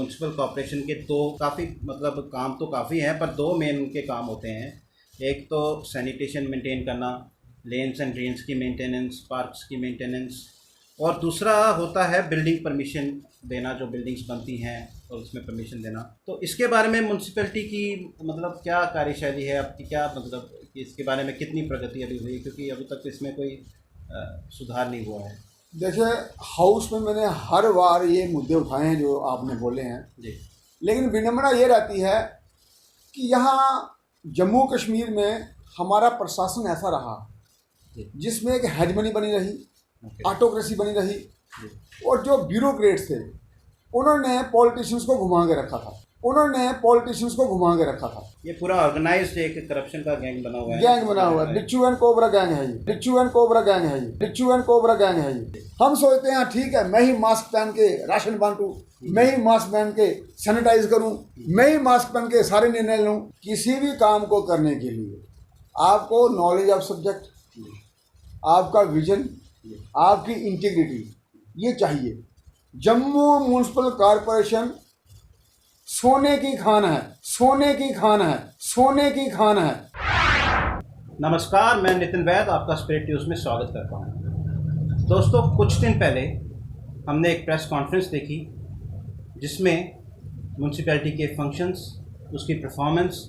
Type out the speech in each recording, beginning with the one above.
Municipal corporation के दो काफ़ी मतलब काम तो काफ़ी हैं, पर दो मेन उनके काम होते हैं। एक तो सैनिटेशन मेंटेन करना, लेन्स एंड ड्रेन्स की मेंटेनेंस, पार्क्स की मेंटेनेंस, और दूसरा होता है बिल्डिंग परमिशन देना, जो बिल्डिंग्स बनती हैं और उसमें परमिशन देना। तो इसके बारे में म्यूनसिपैलिटी की मतलब क्या कार्यशैली है आपकी, क्या मतलब कि इसके बारे में कितनी प्रगति अभी हुई, क्योंकि अभी तक इसमें कोई सुधार नहीं हुआ है। देखिए, हाउस में मैंने हर बार ये मुद्दे उठाए हैं जो आपने बोले हैं जी। लेकिन विनम्रता ये रहती है कि यहाँ जम्मू कश्मीर में हमारा प्रशासन ऐसा रहा जिसमें एक हेजमनी बनी रही, ऑटोक्रेसी बनी रही, और जो ब्यूरोक्रेट्स थे उन्होंने पॉलिटिशियंस को घुमा के रखा था, ये पूरा ऑर्गेनाइज्ड एक करप्शन का गैंग बना हुआ है, बिच्छू एंड कोबरा गैंग है ये, बिच्छू एंड कोबरा गैंग है ये। हम सोचते हैं ठीक है, मैं ही मास्क पहन के राशन बांटूं, मैं ही मास्क पहन के सैनिटाइज करूं, मैं ही मास्क पहन के सारे निर्णय लूं। किसी भी काम को करने के लिए आपको नॉलेज ऑफ सब्जेक्ट, आपका विजन, आपकी इंटीग्रिटी ये चाहिए। जम्मू म्यूनसिपल कॉरपोरेशन सोने की खान है। नमस्कार, मैं नितिन वैद आपका स्पिरिट न्यूज़ में स्वागत करता हूं। दोस्तों, कुछ दिन पहले हमने एक प्रेस कॉन्फ्रेंस देखी जिसमें म्यूनसिपैलिटी के फंक्शंस, उसकी परफॉर्मेंस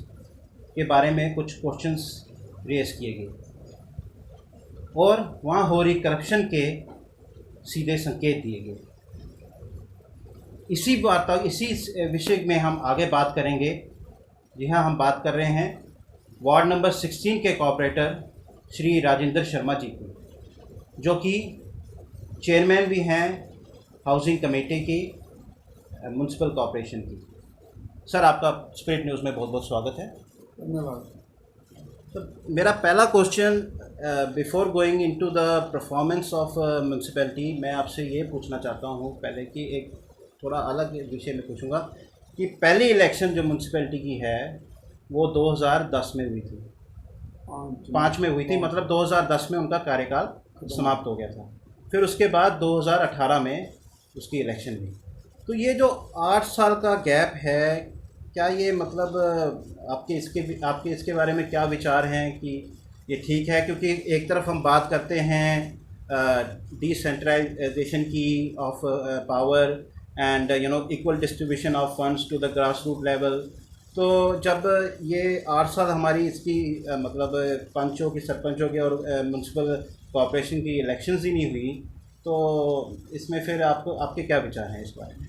के बारे में कुछ क्वेश्चंस रेज किए गए और वहां हो रही करप्शन के सीधे संकेत दिए गए। इसी विषय में हम आगे बात करेंगे। जी हाँ, हम बात कर रहे हैं वार्ड नंबर 16 के कॉर्पोरेटर श्री राजेंद्र शर्मा जी की, जो कि चेयरमैन भी हैं हाउसिंग कमेटी की म्यूनसिपल कॉरपोरेशन की। सर, आपका स्पिरिट न्यूज़ में बहुत बहुत स्वागत है। धन्यवाद। तो मेरा पहला question, before going into the performance of municipality, मैं आपसे ये पूछना चाहता हूँ पहले कि एक थोड़ा अलग विषय में पूछूंगा कि पहली इलेक्शन जो म्यूनसिपैलिटी की है वो 2010 में हुई थी, 5 में हुई थी, मतलब 2010 में उनका कार्यकाल समाप्त हो गया था। फिर उसके बाद 2018 में उसकी इलेक्शन हुई। तो ये जो 8 साल का गैप है, क्या ये मतलब आपके इसके बारे में क्या विचार हैं कि ये ठीक है? क्योंकि एक तरफ हम बात करते हैं डिसेंट्रलाइजेशन की of power and equal distribution of funds to the grass root level. तो जब ये 8 साल हमारी इसकी मतलब पंचों की, सरपंचों की और म्यूनसिपल कॉरपोरेशन की इलेक्शंस ही नहीं हुई, तो इसमें फिर आपके क्या विचार हैं इस बारे में?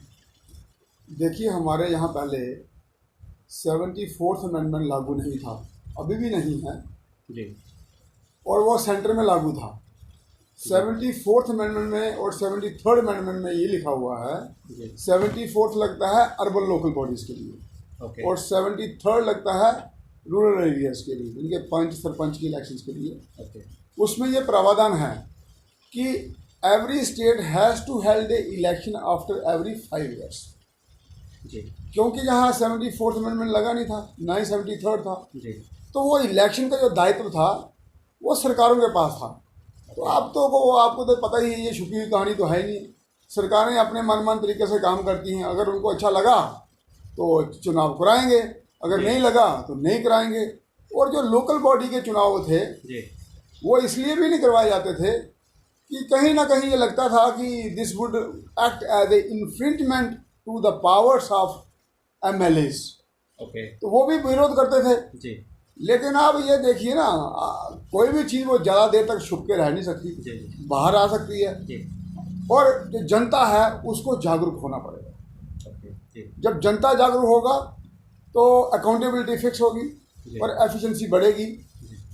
देखिए, हमारे यहाँ पहले 74th अमेंडमेंट लागू नहीं था, अभी भी नहीं है जी, और वो सेंटर में लागू था। 74th अमेंडमेंट में और 73rd अमेंडमेंट में ये लिखा हुआ है, 74th लगता है अर्बन लोकल बॉडीज़ के लिए, और 73rd लगता है रूरल एरियाज़ के लिए, इनके पंच सरपंच की इलेक्शंस के लिए। उसमें ये प्रावधान है कि every state has to held a election after every 5 years। जी, क्योंकि यहाँ 74th अमेंडमेंट लगा नहीं था, ना ही 73rd था, जी, तो वो इलेक्शन का जो दायित्व था वो सरकारों के पास था। तो आपको तो पता ही है, ये छुपी हुई कहानी तो है नहीं। सरकारें अपने मनमान तरीके से काम करती हैं, अगर उनको अच्छा लगा तो चुनाव कराएंगे, अगर नहीं लगा तो नहीं कराएंगे। और जो लोकल बॉडी के चुनाव थे वो इसलिए भी नहीं करवाए जाते थे कि कहीं ना कहीं ये लगता था कि this would act as a infringement to the powers of MLAs। तो वो भी विरोध करते थे जी। लेकिन अब ये देखिए ना, कोई भी चीज़ वो ज़्यादा देर तक छुप के रह नहीं सकती, बाहर आ सकती है। और जो जनता है उसको जागरूक होना पड़ेगा। जब जनता जागरूक होगा तो अकाउंटेबिलिटी फिक्स होगी और एफिशिएंसी बढ़ेगी।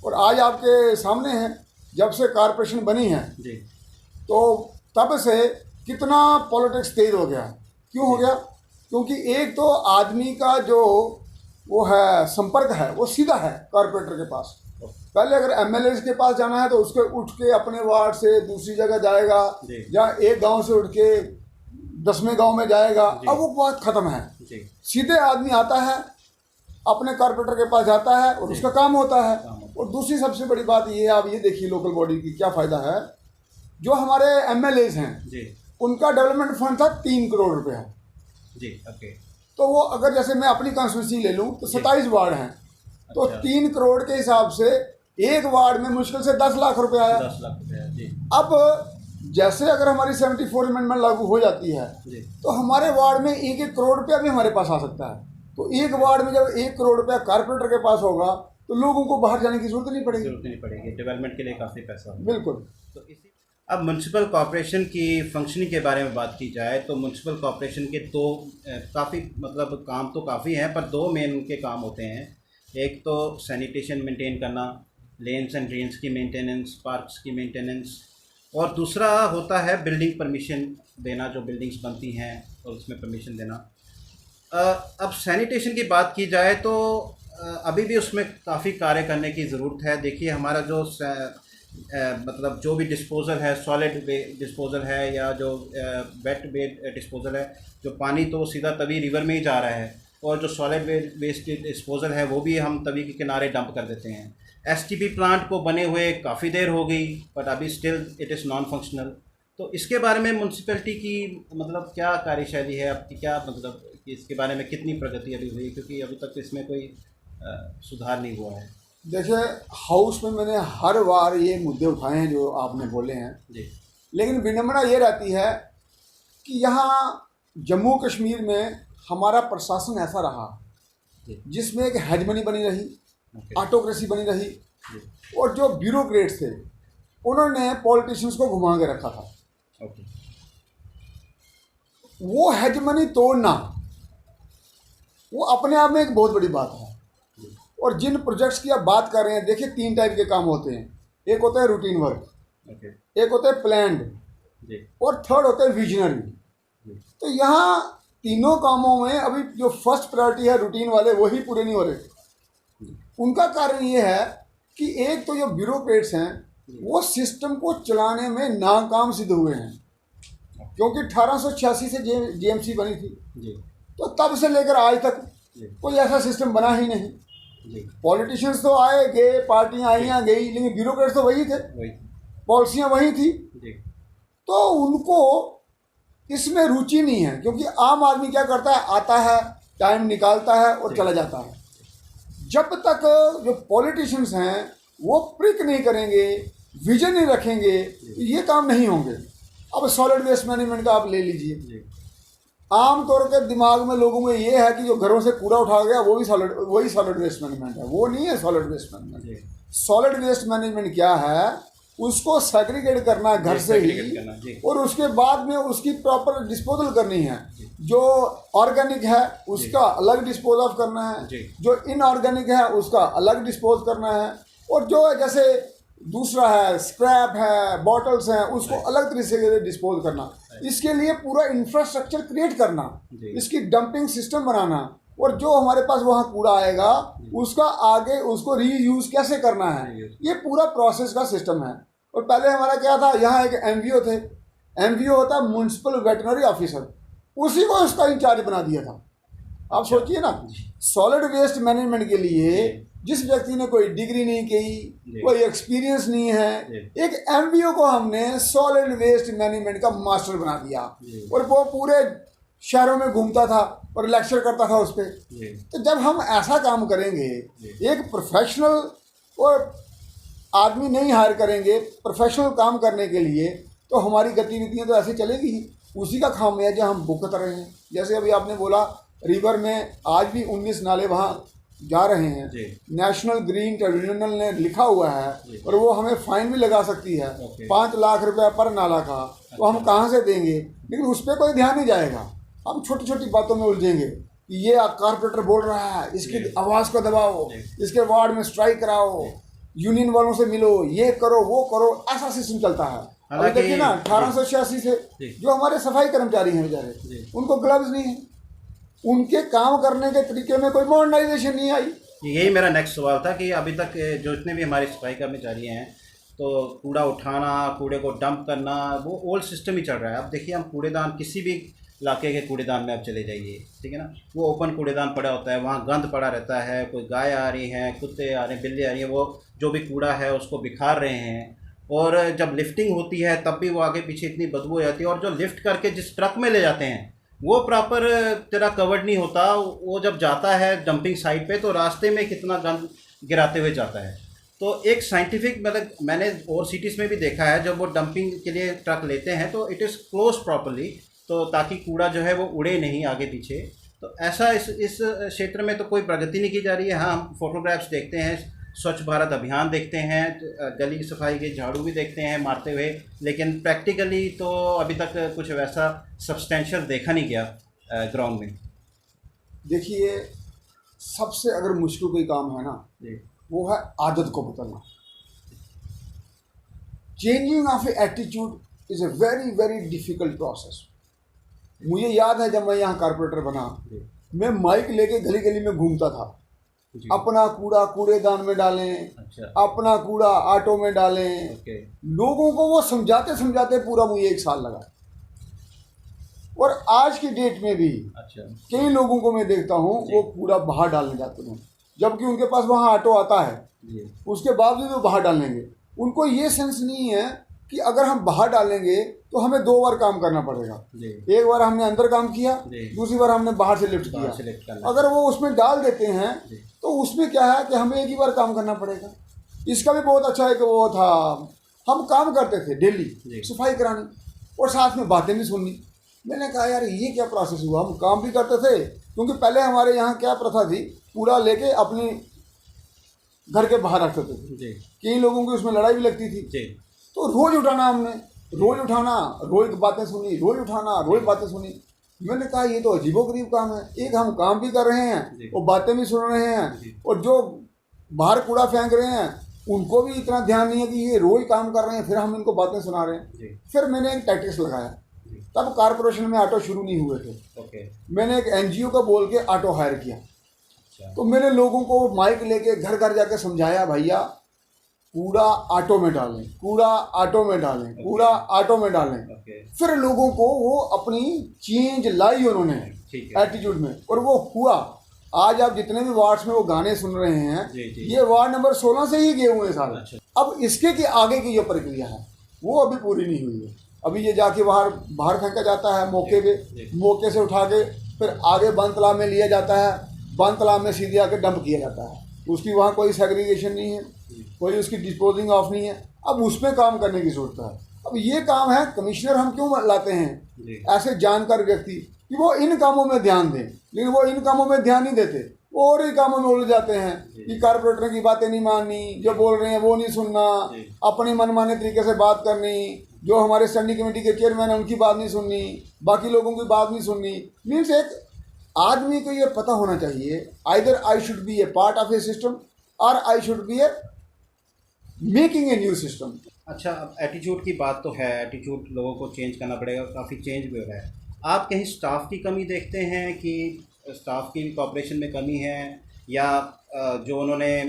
और आज आपके सामने है, जब से कॉरपोरेशन बनी है तो तब से कितना पॉलिटिक्स तेज हो गया। क्यों हो गया? क्योंकि एक तो आदमी का जो वो है संपर्क है वो सीधा है कॉरपोरेटर के पास। पहले अगर MLAs के पास जाना है तो उसके उठ के अपने वार्ड से दूसरी जगह जाएगा, या एक गांव से उठ के 10वें गांव में जाएगा। अब वो बात खत्म है, सीधे आदमी आता है, अपने कॉरपोरेटर के पास जाता है और उसका काम होता है। और दूसरी सबसे बड़ी बात ये, आप ये देखिए लोकल बॉडी की क्या फ़ायदा है। जो हमारे MLAs हैं उनका डेवलपमेंट फंड था 3 करोड़ रुपया, जी। ओके। तो वो अगर जैसे मैं अपनी कॉन्स्टिट्यूंसी ले लूँ तो 27 वार्ड हैं, तो अच्छा। 3 करोड़ के हिसाब से एक वार्ड में मुश्किल से 10 लाख रुपए आया। 10 लाख रुपये। जी। अब जैसे अगर हमारी 74 अमेंडमेंट लागू हो जाती है जी। तो हमारे वार्ड में 1-1 करोड़ रुपया भी हमारे पास आ सकता है। तो एक वार्ड में जब 1 करोड़ रुपया कारपोरेटर के पास होगा तो लोगों को बाहर जाने की जरूरत नहीं पड़ेगी। जरूरत नहीं पड़ेगी, डेवलपमेंट के लिए काफ़ी पैसा होगा। बिल्कुल। तो इसी अब म्यूनसिपल कॉरपोरेशन की फंक्शनिंग के बारे में बात की जाए तो म्यूनसिपल कॉरपोरेशन के दो काफ़ी मतलब काम तो काफ़ी हैं, पर दो मेन उनके काम होते हैं। एक तो सैनिटेशन मेंटेन करना, लेन्स एंड ड्रेन्स की मेंटेनेंस, पार्क्स की मेंटेनेंस, और दूसरा होता है बिल्डिंग परमिशन देना, जो बिल्डिंग्स बनती हैं और उसमें परमिशन देना। अब सैनिटेशन की बात की जाए तो अभी भी उसमें काफ़ी कार्य करने की ज़रूरत है। देखिए हमारा जो मतलब जो भी डिस्पोज़ल है, सॉलिड डिस्पोज़ल है या जो वेट डिस्पोज़ल है, जो पानी तो सीधा तभी रिवर में ही जा रहा है, और जो सॉलिड वेस्ट डिस्पोज़ल है वो भी हम तभी के किनारे डंप कर देते हैं। एसटीपी प्लांट को बने हुए काफ़ी देर हो गई, बट अभी still it is non functional. तो इसके बारे में म्यूनसिपैलिटी की मतलब क्या कार्यशैली है आपकी, क्या मतलब कि इसके बारे में कितनी प्रगति अभी हुई, क्योंकि अभी तक इसमें कोई सुधार नहीं हुआ है। देखिए हाउस में मैंने हर बार ये मुद्दे उठाए हैं जो आपने बोले हैं जी। लेकिन विडंबना ये रहती है कि यहाँ जम्मू कश्मीर में हमारा प्रशासन ऐसा रहा जिसमें एक हेजमनी बनी रही, ऑटोक्रेसी बनी रही, और जो ब्यूरोक्रेट्स थे उन्होंने पॉलिटिशियंस को घुमा के रखा था। ओके। वो हेजमनी तोड़ना वो अपने आप में एक बहुत बड़ी बात है। और जिन प्रोजेक्ट्स की आप बात कर रहे हैं, देखिए 3 टाइप के काम होते हैं। एक होता है रूटीन वर्क, एक होता है प्लान्ड, और थर्ड होता है विजनरी। तो यहाँ तीनों कामों में अभी जो फर्स्ट प्रायोरिटी है रूटीन वाले वही पूरे नहीं हो रहे। उनका कारण ये है कि एक तो जो ब्यूरोक्रेट्स हैं वो सिस्टम को चलाने में नाकाम सिद्ध हुए हैं, क्योंकि 1886 से जीएमसी बनी थी, तो तब से लेकर आज तक कोई ऐसा सिस्टम बना ही नहीं। पॉलिटिशियंस तो आए गए, पार्टियां आईयां गई, लेकिन ब्यूरोक्रेट्स तो वही थे, पॉलिसियां वही थी। तो उनको इसमें रुचि नहीं है, क्योंकि आम आदमी क्या करता है, आता है, टाइम निकालता है और चला जाता है। जब तक जो पॉलिटिशियंस हैं वो प्रिक नहीं करेंगे, विजन नहीं रखेंगे, तो ये काम नहीं होंगे। अब सॉलिड वेस्ट मैनेजमेंट का आप ले लीजिए, आम तौर के दिमाग में लोगों में ये है कि जो घरों से कूड़ा उठा गया वही सॉलिड वेस्ट मैनेजमेंट है। वो नहीं है solid waste management. Solid waste management क्या है, उसको सेग्रीगेट करना घर से ही, और उसके बाद में उसकी प्रॉपर डिस्पोजल करनी है। जो ऑर्गेनिक है उसका अलग डिस्पोज ऑफ करना है, जो इनऑर्गेनिक है उसका अलग डिस्पोज करना है, और जो जैसे दूसरा है स्क्रैप है, बॉटल्स हैं, उसको अलग तरीके से डिस्पोज करना। इसके लिए पूरा इंफ्रास्ट्रक्चर क्रिएट करना, इसकी डंपिंग सिस्टम बनाना, और जो हमारे पास वहाँ कूड़ा आएगा उसका आगे उसको रीयूज कैसे करना है, ये पूरा प्रोसेस का सिस्टम है। और पहले हमारा क्या था, यहाँ एक एमवीओ थे, एमवीओ होता है म्युनिसिपल वेटनरी ऑफिसर, उसी को उसका इंचार्ज बना दिया था। आप सोचिए ना, सॉलिड वेस्ट मैनेजमेंट के लिए जिस व्यक्ति ने कोई डिग्री नहीं की, कोई एक्सपीरियंस नहीं है, एक एमवीओ को हमने सॉलिड वेस्ट मैनेजमेंट का मास्टर बना दिया, और वो पूरे शहरों में घूमता था और लेक्चर करता था उस पर। तो जब हम ऐसा काम करेंगे, एक प्रोफेशनल और आदमी नहीं हायर करेंगे प्रोफेशनल काम करने के लिए, तो हमारी गतिविधियाँ तो ऐसे चलेगी ही। उसी का खामियाजा हम भुगत रहे हैं। जैसे अभी आपने बोला रिवर में आज भी 19 नाले वहाँ जा रहे हैं, नेशनल ग्रीन ट्रिब्यूनल ने लिखा हुआ है, और वो हमें फाइन भी लगा सकती है 5 लाख रुपया पर नाला का। तो हम कहाँ से देंगे, लेकिन उस पर कोई ध्यान नहीं जाएगा। हम छोटी छोटी बातों में उलझेंगे कि ये कारपोरेटर बोल रहा है, इसकी आवाज़ को दबाओ, इसके वार्ड में स्ट्राइक कराओ, यूनियन वालों से मिलो, ये करो वो करो, ऐसा सिस्टम चलता है। अभी देखिए ना 1886 से जो हमारे सफाई कर्मचारी हैं बेचारे, उनको ग्लव्स नहीं है, उनके काम करने के तरीके में कोई मॉडर्नाइजेशन नहीं आई। यही मेरा नेक्स्ट सवाल था कि अभी तक जो जितने भी हमारे सफाई कर्मचारी हैं, तो कूड़ा उठाना, कूड़े को डंप करना, वो ओल्ड सिस्टम ही चल रहा है। अब देखिए हम कूड़ेदान, किसी भी इलाके के कूड़ेदान में आप चले जाइए, ठीक है ना, वो ओपन कूड़ेदान पड़ा होता है, वहाँ गंद पड़ा रहता है, कोई गाय आ रही हैं, कुत्ते आ रहे हैं, बिल्ली आ रही है, वो जो भी कूड़ा है उसको बिखार रहे हैं। और जब लिफ्टिंग होती है तब भी वो आगे पीछे इतनी बदबू हो जाती है, और जो लिफ्ट करके जिस ट्रक में ले जाते हैं वो प्रॉपर तेरा कवर्ड नहीं होता। वो जब जाता है डंपिंग साइट पे तो रास्ते में कितना गंद गिराते हुए जाता है। तो एक साइंटिफिक, मतलब मैंने और सिटीज़ में भी देखा है, जब वो डंपिंग के लिए ट्रक लेते हैं तो इट इज़ क्लोज प्रॉपरली, तो ताकि कूड़ा जो है वो उड़े नहीं आगे पीछे। तो ऐसा इस क्षेत्र में तो कोई प्रगति नहीं की जा रही है। हाँ, हम फोटोग्राफ्स देखते हैं, स्वच्छ भारत अभियान देखते हैं, गली सफाई के झाड़ू भी देखते हैं मारते हुए, लेकिन प्रैक्टिकली तो अभी तक कुछ वैसा सब्सटेंशियल देखा नहीं गया ग्राउंड में। देखिए, सबसे अगर मुश्किल कोई काम है ना, वो है आदत को बदलना। Changing of attitude is a very very difficult process. मुझे याद है जब मैं यहाँ कारपोरेटर बना, मैं माइक लेके गली गली में घूमता था, अपना कूड़ा कूड़ेदान में डालें, अपना कूड़ा ऑटो में डालें। लोगों को वो समझाते समझाते पूरा मुझे 1 साल लगा। और आज की डेट में भी कई लोगों को मैं देखता हूँ वो कूड़ा बाहर डालने जाते हैं, जबकि उनके पास वहाँ ऑटो आता है, उसके बावजूद वो बाहर डालेंगे। उनको ये सेंस नहीं है कि अगर हम बाहर डालेंगे तो हमें 2 बार काम करना पड़ेगा। एक बार हमने अंदर काम किया, दूसरी बार हमने बाहर से लिफ्ट किया। अगर वो उसमें डाल देते हैं तो उसमें क्या है कि हमें एक ही बार काम करना पड़ेगा। इसका भी बहुत अच्छा है कि वो था, हम काम करते थे डेली सफाई करानी और साथ में बातें भी सुननी। मैंने कहा यार ये क्या प्रोसेस हुआ, हम काम भी करते थे, क्योंकि पहले हमारे यहाँ क्या प्रथा थी, कूड़ा लेके अपने घर के बाहर रखते थे। कई लोगों की उसमें लड़ाई भी लगती थी, तो रोज़ उठाना, हमने रोज़ उठाना, रोज़ बातें सुनी, रोज़ उठाना, रोज़ बातें सुनी। मैंने कहा ये तो अजीबोगरीब काम है। एक हम काम भी कर रहे हैं और बातें भी सुन रहे हैं, और जो बाहर कूड़ा फेंक रहे हैं उनको भी इतना ध्यान नहीं है कि ये रोज़ काम कर रहे हैं, फिर हम इनको बातें सुना रहे हैं। फिर मैंने एक टैक्टिक्स लगाया, तब कारपोरेशन में ऑटो शुरू नहीं हुए थे। मैंने एक NGO को बोल के ऑटो हायर किया। तो मैंने लोगों को माइक लेके घर घर जाके समझाया, भैया कूड़ा ऑटो में डालें, कूड़ा ऑटो में डालें, कूड़ा ऑटो में डालें। फिर लोगों को वो अपनी चेंज लाई उन्होंने एटीट्यूड में, और वो हुआ। आज आप जितने भी वार्ड्स में वो गाने सुन रहे हैं, ये वार्ड नंबर 16 से ही गए हुए हैं सारे। अब इसके के आगे की जो प्रक्रिया है वो अभी पूरी नहीं हुई है। अभी ये जाके बाहर फेंका जाता है मौके पे, मौके से उठा के फिर आगे बंद तालाब में लिया जाता है, बंद तालाब में सीधे आके डंप किया जाता है। उसकी वहाँ कोई सेग्रीगेशन नहीं है, कोई उसकी डिस्पोजिंग ऑफ नहीं है। अब उसमें काम करने की जरूरत है। अब ये काम है, कमिश्नर हम क्यों लाते हैं ऐसे जानकार व्यक्ति कि वो इन कामों में ध्यान दें, लेकिन वो इन कामों में ध्यान नहीं देते, वो और ही कामों में उलझ जाते हैं कि कारपोरेटर की बातें नहीं माननी, जो बोल रहे हैं वो नहीं सुनना, अपनी मनमाने तरीके से बात करनी, जो हमारे स्टैंडिंग कमेटी के चेयरमैन हैं उनकी बात नहीं सुननी, बाकी लोगों की बात नहीं सुननी। मीन्स एक आदमी को ये पता होना चाहिए, either I should be a part of a system or I should be a making a new system. अच्छा, अब एटीट्यूड की बात तो है, एटीट्यूड लोगों को चेंज करना पड़ेगा, काफ़ी चेंज भी हो रहा है। आप कहीं स्टाफ की कमी देखते हैं कि स्टाफ की कॉपरेशन में कमी है, या जो उन्होंने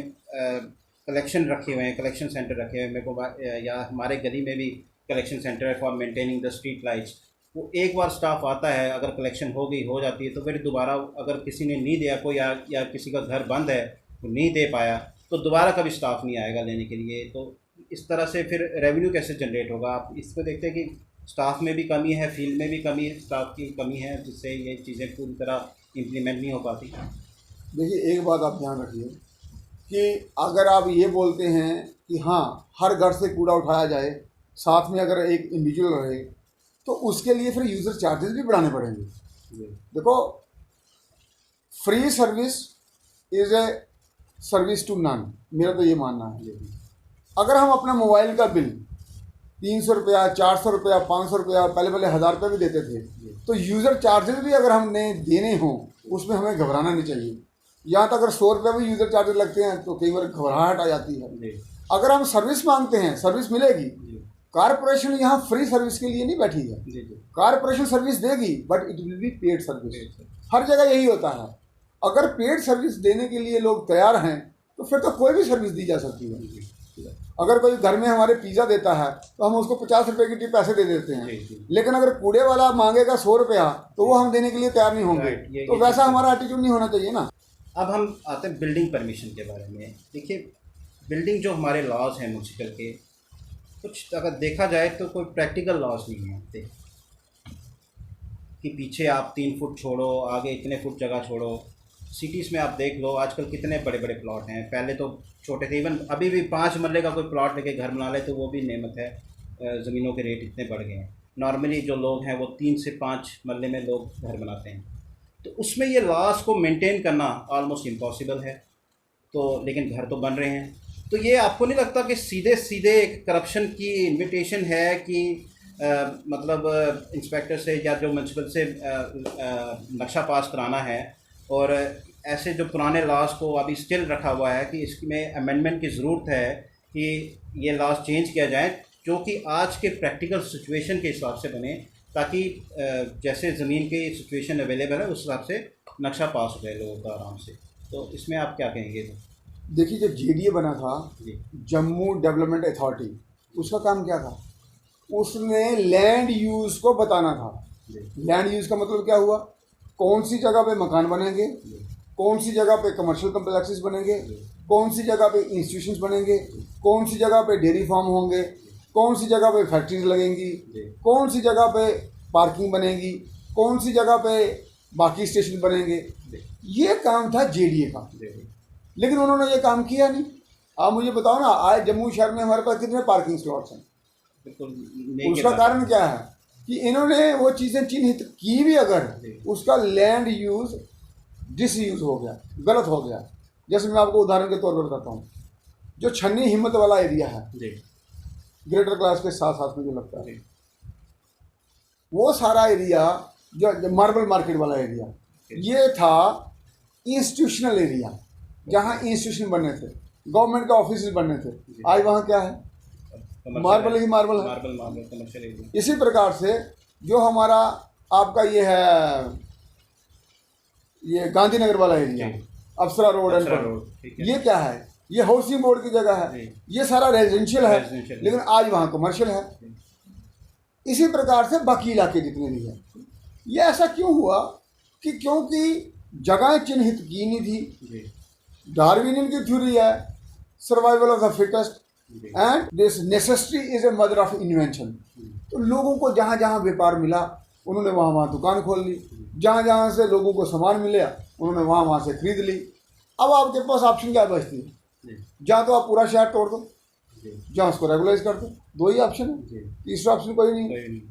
कलेक्शन रखे हुए हैं, कलेक्शन सेंटर रखे हुए हैं मेरे को, या हमारे गली में भी कलेक्शन सेंटर है for maintaining the street lights, वो एक बार स्टाफ आता है, अगर कलेक्शन हो जाती है तो फिर दोबारा अगर किसी ने नहीं दिया कोई, या किसी का घर बंद है वो नहीं दे पाया, तो दोबारा कभी स्टाफ नहीं आएगा लेने के लिए। तो इस तरह से फिर रेवेन्यू कैसे जनरेट होगा? आप इसको देखते हैं कि स्टाफ में भी कमी है, फील्ड में भी कमी है, स्टाफ की कमी है, जिससे ये चीज़ें पूरी तरह इम्प्लीमेंट नहीं हो पाती। देखिए, एक बात आप ध्यान रखिए कि अगर आप ये बोलते हैं कि हाँ हर घर से कूड़ा उठाया जाए, साथ में अगर एक इंडिविजुअल रहे, तो उसके लिए फिर यूज़र चार्जेस भी बढ़ाने पड़ेंगे। देखो, free service is a service to none, मेरा तो ये मानना है। अगर हम अपने मोबाइल का बिल 300 रुपया, 400 रुपया, 500 रुपया, पहले 1000 रुपये भी देते थे, तो यूज़र चार्जेस भी अगर हमने देने हों उसमें हमें घबराना नहीं चाहिए। यहाँ तक अगर 100 रुपया भी यूज़र चार्जेस लगते हैं तो कई बार घबराहट आ जाती है। अगर हम सर्विस मांगते हैं, सर्विस मिलेगी। कारपोरेशन यहाँ फ्री सर्विस के लिए नहीं बैठी है, कारपोरेशन सर्विस देगी, but it will be paid service. हर जगह यही होता है। अगर पेड सर्विस देने के लिए लोग तैयार हैं तो फिर तो कोई भी सर्विस दी जा सकती है। अगर कोई घर में हमारे पिज़्ज़ा देता है तो हम उसको 50 रुपये की पैसे दे देते हैं, लेकिन अगर कूड़े वाला मांगेगा 100 रुपया तो वो हम देने के लिए तैयार नहीं होंगे। तो वैसा हमारा एटीट्यूड नहीं होना चाहिए ना। अब हम आते हैं बिल्डिंग परमिशन के बारे में। देखिए, बिल्डिंग जो हमारे लॉज हैं म्यूनसिपल के, कुछ अगर देखा जाए तो कोई प्रैक्टिकल लॉज नहीं है। कि पीछे आप 3 फुट छोड़ो, आगे इतने फुट जगह छोड़ो। सिटीज़ में आप देख लो आजकल कितने बड़े बड़े प्लॉट हैं, पहले तो छोटे थे। इवन अभी भी 5 मरले का कोई प्लॉट लेके घर बना ले तो वो भी नेमत है। ज़मीनों के रेट इतने बढ़ गए हैं। नॉर्मली जो लोग हैं वो 3 से 5 मरले में लोग घर बनाते हैं, तो उसमें ये लॉस को मेंटेन करना ऑलमोस्ट इम्पॉसिबल है। तो लेकिन घर तो बन रहे हैं। तो ये आपको नहीं लगता कि सीधे सीधे एक करप्शन की इनविटेशन है कि मतलब इंस्पेक्टर से या जो म्यूनसिपल से नक्शा पास कराना है, और ऐसे जो पुराने लॉज को अभी स्टिल रखा हुआ है कि इसमें अमेंडमेंट की ज़रूरत है कि ये लॉज चेंज किया जाए जो कि आज के प्रैक्टिकल सिचुएशन के हिसाब से बने, ताकि जैसे ज़मीन की सिचुएशन अवेलेबल है उस हिसाब से नक्शा पास हो जाए लोगों का आराम से। तो इसमें आप क्या कहेंगे? देखिए, जब जेडीए बना था, जम्मू डेवलपमेंट अथॉरिटी, उसका काम क्या था? उसने लैंड यूज़ को बताना था। लैंड यूज़ का मतलब क्या हुआ? कौन सी जगह पे मकान बनेंगे, कौन सी जगह पे कमर्शियल कम्प्लेक्सेस बनेंगे, कौन सी जगह पे इंस्टीट्यूशंस बनेंगे, कौन सी जगह पे डेयरी फार्म होंगे, कौन सी जगह पे फैक्ट्रीज लगेंगी, कौन सी जगह पे पार्किंग बनेगी, कौन सी जगह पे बाकी स्टेशन बनेंगे। ये काम था जेडीए का, लेकिन उन्होंने ये काम किया नहीं। आप मुझे बताओ ना, आज जम्मू शहर में हमारे पास कितने पार्किंग स्लॉट्स हैं? उसका कारण क्या है कि इन्होंने वो चीज़ें चिन्हित की भी, अगर उसका लैंड यूज डिसयूज हो गया, गलत हो गया। जैसे मैं आपको उदाहरण के तौर पर बताता हूँ, जो छन्नी हिम्मत वाला एरिया है ग्रेटर क्लास के साथ साथ मुझे लगता है, वो सारा एरिया जो मार्बल मार्केट वाला एरिया, ये था इंस्टीट्यूशनल एरिया, जहाँ इंस्टीट्यूशन बनने थे, गवर्नमेंट का ऑफिस बनने थे। आज वहाँ क्या है? मार्बल ही मार्बल है। Commercial area. इसी प्रकार से जो हमारा आपका ये है, ये गांधीनगर वाला एरिया, अप्सरा रोड एंड ये क्या है? ये हाउसिंग बोर्ड की जगह है, ये सारा रेजिडेंशियल है, लेकिन आज वहाँ कमर्शियल है। इसी प्रकार से बाकी इलाके जितने भी हैं, ये ऐसा क्यों हुआ कि क्योंकि जगह चिन्हित की नहीं थी। डार्विनियन की थ्योरी है, survival of the fittest and this necessity is a mother of invention. तो लोगों को जहाँ जहाँ व्यापार मिला उन्होंने वहाँ वहाँ दुकान खोल ली, जहाँ जहाँ से लोगों को सामान मिला उन्होंने वहाँ वहाँ से खरीद ली। अब आपके पास ऑप्शन क्या बचती है? जहाँ तो आप पूरा शहर तोड़ दो, जहाँ उसको रेगुलाइज कर दो। दो ही ऑप्शन है, तीसरा ऑप्शन कोई नहीं।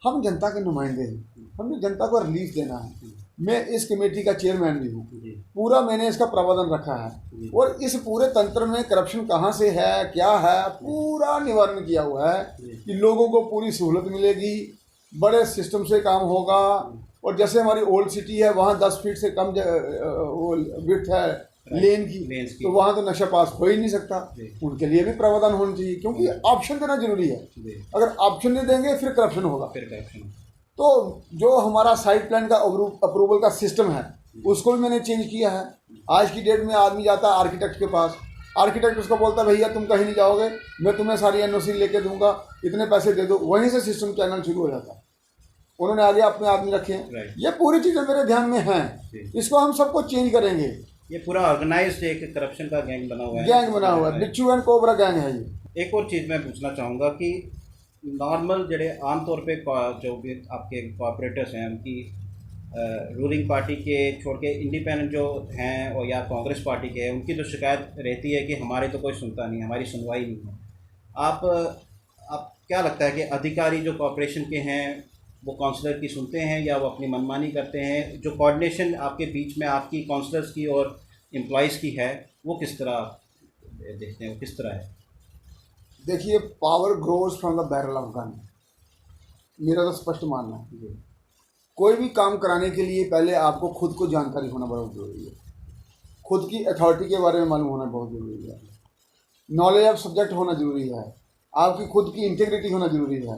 हम जनता के नुमाइंदे हैं, हमने जनता को रिलीफ देना है। मैं इस कमेटी का चेयरमैन भी हूँ, पूरा मैंने इसका प्रबंधन रखा है, और इस पूरे तंत्र में करप्शन कहाँ से है, क्या है, पूरा निवारण किया हुआ है कि लोगों को पूरी सहूलत मिलेगी, बड़े सिस्टम से काम होगा। और जैसे हमारी ओल्ड सिटी है, वहाँ 10 फीट से कम वो विड्थ है लेन की, तो वहाँ तो नक्शा पास हो ही नहीं सकता। उनके लिए भी प्रावधान होना चाहिए, क्योंकि ऑप्शन देना जरूरी है। अगर ऑप्शन नहीं देंगे फिर करप्शन होगा। तो जो हमारा साइट प्लान का अप्रूवल का सिस्टम है उसको भी मैंने चेंज किया है। आज की डेट में आदमी जाता है आर्किटेक्ट के पास, आर्किटेक्ट उसको बोलता है भैया तुम कहीं नहीं जाओगे, मैं तुम्हें सारी एनओसी लेके दूंगा, इतने पैसे दे दो, वहीं से सिस्टम चैनल शुरू हो जाता है। उन्होंने आगे अपने आदमी रखे हैं। ये पूरी चीज़ें मेरे ध्यान में हैं, इसको हम सबको चेंज करेंगे। ये पूरा ऑर्गेनाइज्ड एक करप्शन का गैंग बना हुआ है, बिच्छू एंड कोबरा गैंग है ये। एक और चीज़ मैं पूछना चाहूँगा कि नॉर्मल जड़े आमतौर पे जो भी आपके कॉपरेटर्स हैं उनकी रूलिंग पार्टी के छोड़ के इंडिपेंडेंट जो हैं और या कांग्रेस पार्टी के हैं, उनकी तो शिकायत रहती है कि हमारे तो कोई सुनता नहीं, हमारी सुनवाई नहीं है। आप क्या लगता है कि अधिकारी जो कॉरपोरेशन के हैं वो काउंसलर की सुनते हैं या वो अपनी मनमानी करते हैं? जो कोऑर्डिनेशन आपके बीच में आपकी काउंसलर्स की और एम्प्लॉयज़ की है वो किस तरह देखते हैं, वो किस तरह है? देखिए, power grows from the barrel of gun, मेरा तो स्पष्ट मानना है। कोई भी काम कराने के लिए पहले आपको खुद को जानकारी होना बहुत ज़रूरी है, खुद की अथॉरिटी के बारे में मालूम होना बहुत ज़रूरी है, नॉलेज ऑफ सब्जेक्ट होना ज़रूरी है, आपकी खुद की इंटीग्रिटी होना ज़रूरी है।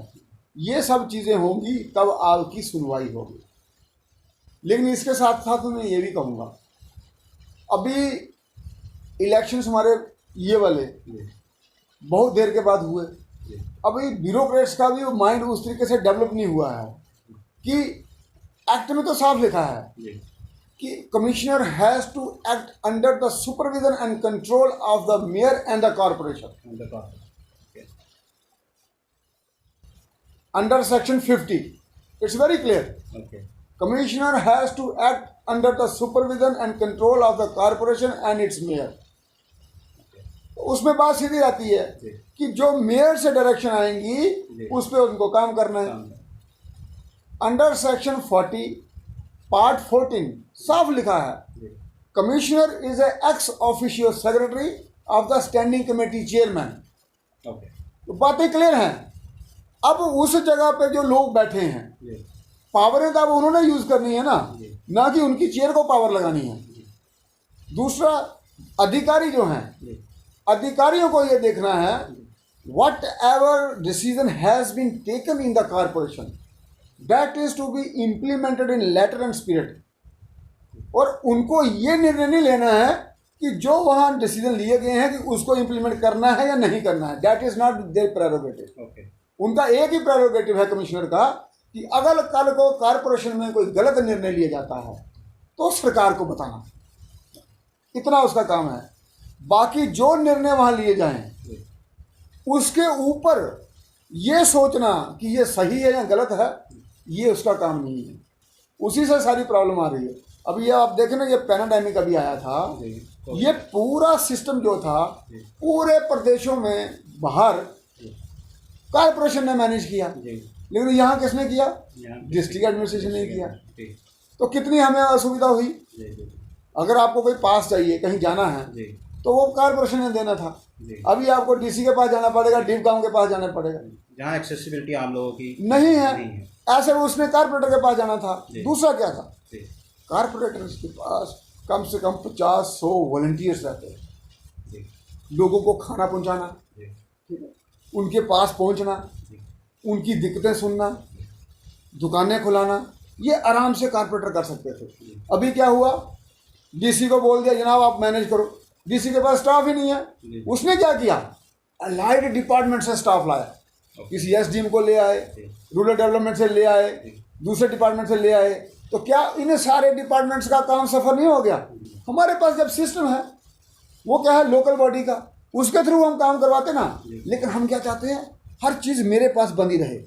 ये सब चीज़ें होंगी तब आपकी सुनवाई होगी। लेकिन इसके साथ साथ मैं ये भी कहूँगा, अभी इलेक्शंस हमारे ये वाले बहुत देर के बाद हुए, अभी ब्यूरोक्रेट्स का भी माइंड उस तरीके से डेवलप नहीं हुआ है कि एक्ट में तो साफ लिखा है कि commissioner has to act under the supervision and control of the mayor and the corporation under section 50। It's very clear. Commissioner has to act under the supervision and control of the corporation and its mayor. उसमें बात सीधी आती है कि जो mayor से direction आएंगी उस पर उनको काम करना है। अंडर सेक्शन 40 पार्ट 14 साफ लिखा है, commissioner is a ex officio secretary of the standing committee chairman. तो बातें क्लियर हैं। अब उस जगह पे जो लोग बैठे हैं, पावरें तो अब उन्होंने यूज करनी है ना कि उनकी चेयर को पावर लगानी है। दूसरा, अधिकारी जो हैं, अधिकारियों को ये देखना है whatever decision has been taken in the corporation that is to be implemented in letter and spirit. और उनको ये निर्णय नहीं लेना है कि जो वहाँ डिसीजन लिए गए हैं कि उसको इम्प्लीमेंट करना है या नहीं करना है। That is not their prerogative. उनका एक ही प्रेरोगेटिव है कमिश्नर का कि अगर कल को कॉरपोरेशन में कोई गलत निर्णय लिया जाता है तो सरकार को बताना, इतना उसका काम है। बाकी जो निर्णय वहाँ लिए जाएं उसके ऊपर ये सोचना कि ये सही है या गलत है, ये उसका काम नहीं है। उसी से सारी प्रॉब्लम आ रही है। अब ये आप देखें ना, ये पैनाडेमिक अभी आया था, ये पूरा सिस्टम जो था पूरे प्रदेशों में बाहर कॉरपोरेशन ने मैनेज किया, लेकिन यहाँ किसने किया? डिस्ट्रिक्ट एडमिनिस्ट्रेशन ने किया। तो कितनी हमें असुविधा हुई। अगर आपको कोई पास चाहिए, कहीं जाना है, तो वो कॉरपोरेशन ने देना था। अभी आपको डीसी के पास जाना पड़ेगा, डीप गांव के पास जाना पड़ेगा, जहाँ एक्सेसिबिलिटी आम लोगों की नहीं है। ऐसे में उसने कॉरपोरेटर के पास जाना था। दूसरा क्या था, कॉरपोरेटर के पास कम से कम 50-100 वॉलंटियर्स रहते हैं, लोगों को खाना पहुंचाना, ठीक है, उनके पास पहुंचना, उनकी दिक्कतें सुनना, दुकानें खुलाना, ये आराम से कॉरपोरेटर कर सकते थे। अभी क्या हुआ, डीसी को बोल दिया जनाब आप मैनेज करो। डीसी के पास स्टाफ ही नहीं है। उसने क्या किया, अलाइड डिपार्टमेंट से स्टाफ लाया, किसी एसडीएम को ले आए, रूरल डेवलपमेंट से ले आए, दूसरे डिपार्टमेंट से ले आए। तो क्या इन सारे डिपार्टमेंट्स का काम सफर नहीं हो गया? हमारे पास जब सिस्टम है, वो क्या है लोकल बॉडी का, उसके थ्रू हम काम करवाते ना। लेकिन हम क्या चाहते हैं, हर चीज़ मेरे पास बनी रहे।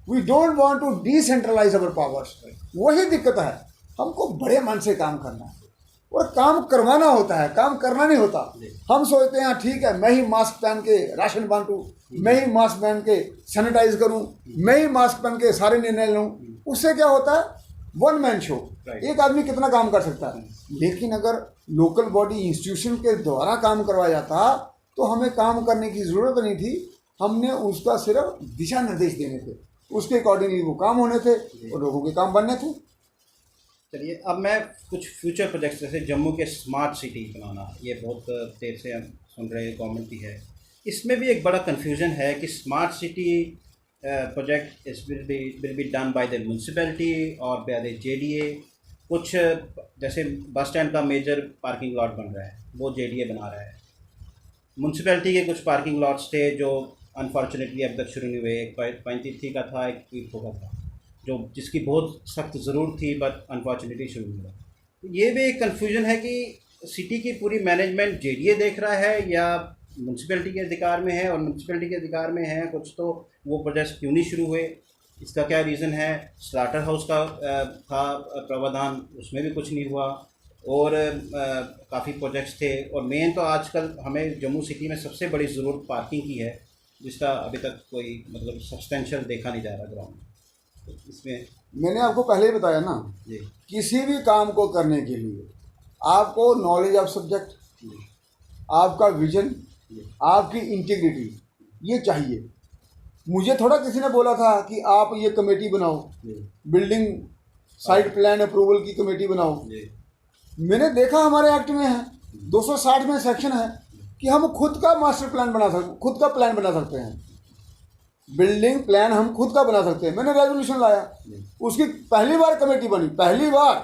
We don't want to decentralise our powers. वही दिक्कत है, हमको बड़े मन से काम करना है और काम करवाना होता है, काम करना नहीं होता। हम सोचते हैं ठीक है, मैं ही मास्क पहन के राशन बांटूं, मैं ही मास्क पहन के सैनिटाइज करूं, मैं ही मास्क पहन के सारे निर्णय लूं। उससे क्या होता है, वन मैन शो, एक आदमी कितना काम कर सकता है। लेकिन अगर लोकल बॉडी इंस्टीट्यूशन के द्वारा काम करवाया जाता तो हमें काम करने की ज़रूरत नहीं थी। हमने उसका सिर्फ दिशा निर्देश देने थे, उसके अकॉर्डिंगली वो काम होने थे और लोगों के काम बनने थे। चलिए, अब मैं कुछ फ्यूचर प्रोजेक्ट्स, जैसे जम्मू के स्मार्ट सिटी बनाना, ये बहुत देर से हम सुन रहे हैं, गवर्नमेंट की है। इसमें भी एक बड़ा कन्फ्यूजन है कि smart city project will be done by the municipality और बाय द जेडीए। कुछ जैसे बस स्टैंड का मेजर पार्किंग लॉट बन रहा है, वो जेडीए बना रहा है। म्यूनसिपैलिटी के कुछ पार्किंग लॉट्स थे जो अनफॉर्चुनेटली अब तक शुरू नहीं हुए। एक 35 का था, एक पीप होगा था, जो जिसकी बहुत सख्त ज़रूरत थी, बट अनफॉर्चुनेटली शुरू नहीं हुआ। ये भी एक कन्फ्यूजन है कि सिटी की पूरी मैनेजमेंट जेडीए देख रहा है या म्यूनसिपैलिटी के अधिकार में है, और म्यूनसिपैलिटी के अधिकार में है कुछ, तो वो प्रोजेक्ट क्यों नहीं शुरू हुए, इसका क्या रीज़न है। स्लाटर हाउस का था प्रावधान, उसमें भी कुछ नहीं हुआ, और काफ़ी प्रोजेक्ट्स थे। और मेन तो आजकल हमें जम्मू सिटी में सबसे बड़ी ज़रूरत पार्किंग की है, जिसका अभी तक कोई मतलब सब्सटेंशियल देखा नहीं जा रहा ग्राउंड में। तो इसमें मैंने आपको पहले ही बताया ना जी, किसी भी काम को करने के लिए आपको नॉलेज ऑफ सब्जेक्ट, आपका विजन, आपकी इंटीग्रिटी, ये चाहिए। मुझे थोड़ा किसी ने बोला था कि आप ये कमेटी बनाओ, बिल्डिंग साइट प्लान अप्रूवल की कमेटी बनाओ। मैंने देखा हमारे एक्ट में है, 260 में सेक्शन है कि हम खुद का मास्टर प्लान बना सकते, खुद का प्लान बना सकते हैं, बिल्डिंग प्लान हम खुद का बना सकते हैं। मैंने रेजोल्यूशन लाया, उसकी पहली बार कमेटी बनी, पहली बार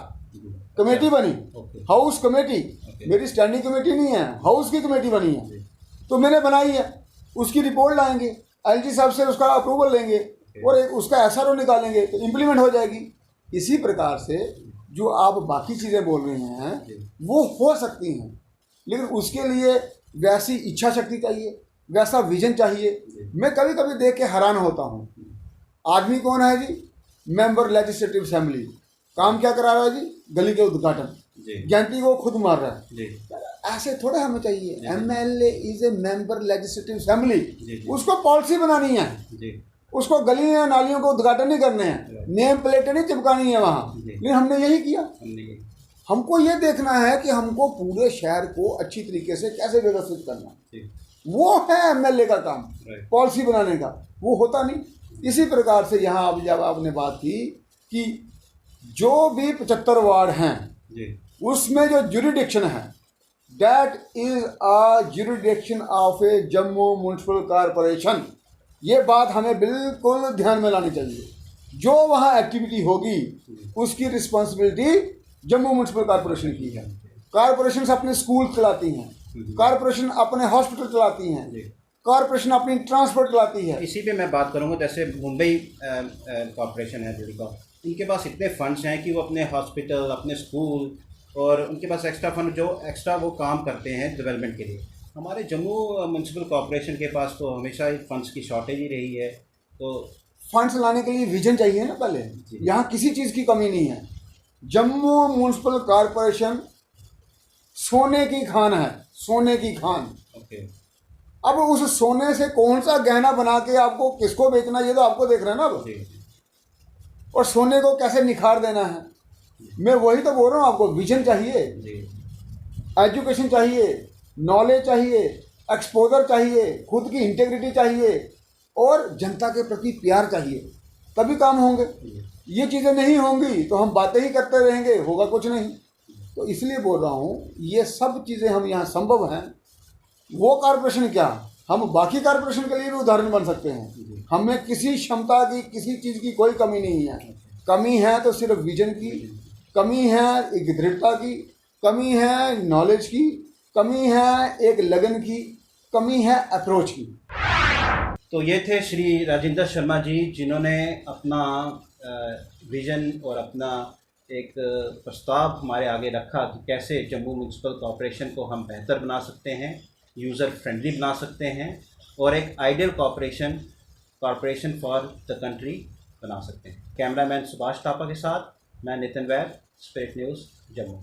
कमेटी बनी, हाउस कमेटी। मेरी स्टैंडिंग कमेटी नहीं है, हाउस की कमेटी बनी है, तो मैंने बनाई है। उसकी रिपोर्ट लाएंगे, एलजी साहब से उसका अप्रूवल लेंगे और उसका एसआरओ निकालेंगे, तो इम्प्लीमेंट हो जाएगी। इसी प्रकार से जो आप बाकी चीज़ें बोल रहे हैं वो हो सकती हैं, लेकिन उसके लिए वैसी इच्छा शक्ति चाहिए, वैसा विजन चाहिए। मैं कभी कभी देख के हैरान होता हूँ, आदमी कौन है जी, मेंबर लेजिस्लेटिव असेंबली, काम क्या करा रहा है जी? गली के उद्घाटन। जी ज्ञाति को खुद मार रहा है। जी ऐसे थोड़े हमें चाहिए। MLA is a member legislative assembly, जी। उसको पॉलिसी बनानी है, जी उसको गली नालियों को उद्घाटन नहीं करने हैं, नेम प्लेटें नहीं चिपकानी है वहाँ। लेकिन हमने यही किया। हमने हमको ये देखना है कि हमको पूरे शहर को अच्छी तरीके से कैसे व्यवस्थित करना, जी वो है MLA का काम, राइट पॉलिसी बनाने का। वो होता नहीं। इसी प्रकार से यहाँ अब जब आपने बात की कि जो भी 75 वार्ड हैं जी उसमें जो जुरिडिक्शन है, that is a jurisdiction of A Jammu municipal corporation. ये बात हमें बिल्कुल ध्यान में लानी चाहिए। जो वहाँ एक्टिविटी होगी उसकी रिस्पॉन्सिबिलिटी जम्मू म्यूनसिपल कॉरपोरेशन की है। कॉरपोरेशन अपने स्कूल चलाती हैं, कॉरपोरेशन अपने हॉस्पिटल चलाती हैं, कॉरपोरेशन अपनी ट्रांसपोर्ट चलाती है। इसी पे मैं बात करूँगा। जैसे मुंबई कॉरपोरेशन है दिल्ली का, इनके पास इतने फंड्स हैं कि वो अपने हॉस्पिटल, अपने स्कूल और उनके पास एक्स्ट्रा फंड जो एक्स्ट्रा वो काम करते हैं डेवलपमेंट के लिए। हमारे जम्मू म्यूनसिपल कॉरपोरेशन के पास तो हमेशा फंड्स की शॉर्टेज ही रही है। तो फंड्स लाने के लिए विजन चाहिए ना पहले। यहाँ किसी चीज़ की कमी नहीं है। जम्मू म्यूनसिपल कॉरपोरेशन सोने की खान है, सोने की खान। ओके अब उस सोने से कौन सा गहना बना के आपको किसको बेचना, ये तो आपको देख रहे हैं ना अब। जी और सोने को कैसे निखार देना है, मैं वही तो बोल रहा हूँ आपको। विजन चाहिए, जी एजुकेशन चाहिए, नॉलेज चाहिए, एक्सपोजर चाहिए, खुद की इंटेग्रिटी चाहिए और जनता के प्रति प्यार चाहिए, तभी काम होंगे। ये चीज़ें नहीं होंगी तो हम बातें ही करते रहेंगे, होगा कुछ नहीं। तो इसलिए बोल रहा हूँ ये सब चीज़ें हम यहाँ संभव हैं। वो कॉरपोरेशन क्या, हम बाकी कॉरपोरेशन के लिए भी उदाहरण बन सकते हैं। हमें किसी क्षमता की, किसी चीज़ की कोई कमी नहीं है। कमी है तो सिर्फ विजन की, कमी है एक दृढ़ता की, कमी है नॉलेज की, कमी है एक लगन की, कमी है अप्रोच की। तो ये थे श्री राजेंद्र शर्मा जी, जिन्होंने अपना विज़न और अपना एक प्रस्ताव हमारे आगे रखा कि कैसे जम्मू म्यूनसिपल कॉरपोरेशन को हम बेहतर बना सकते हैं, यूज़र फ्रेंडली बना सकते हैं और एक ideal corporation for the country बना सकते हैं। कैमरामैन सुभाष थापा के साथ मैं नितिन वैद, स्पिरिट न्यूज़ जम्मू।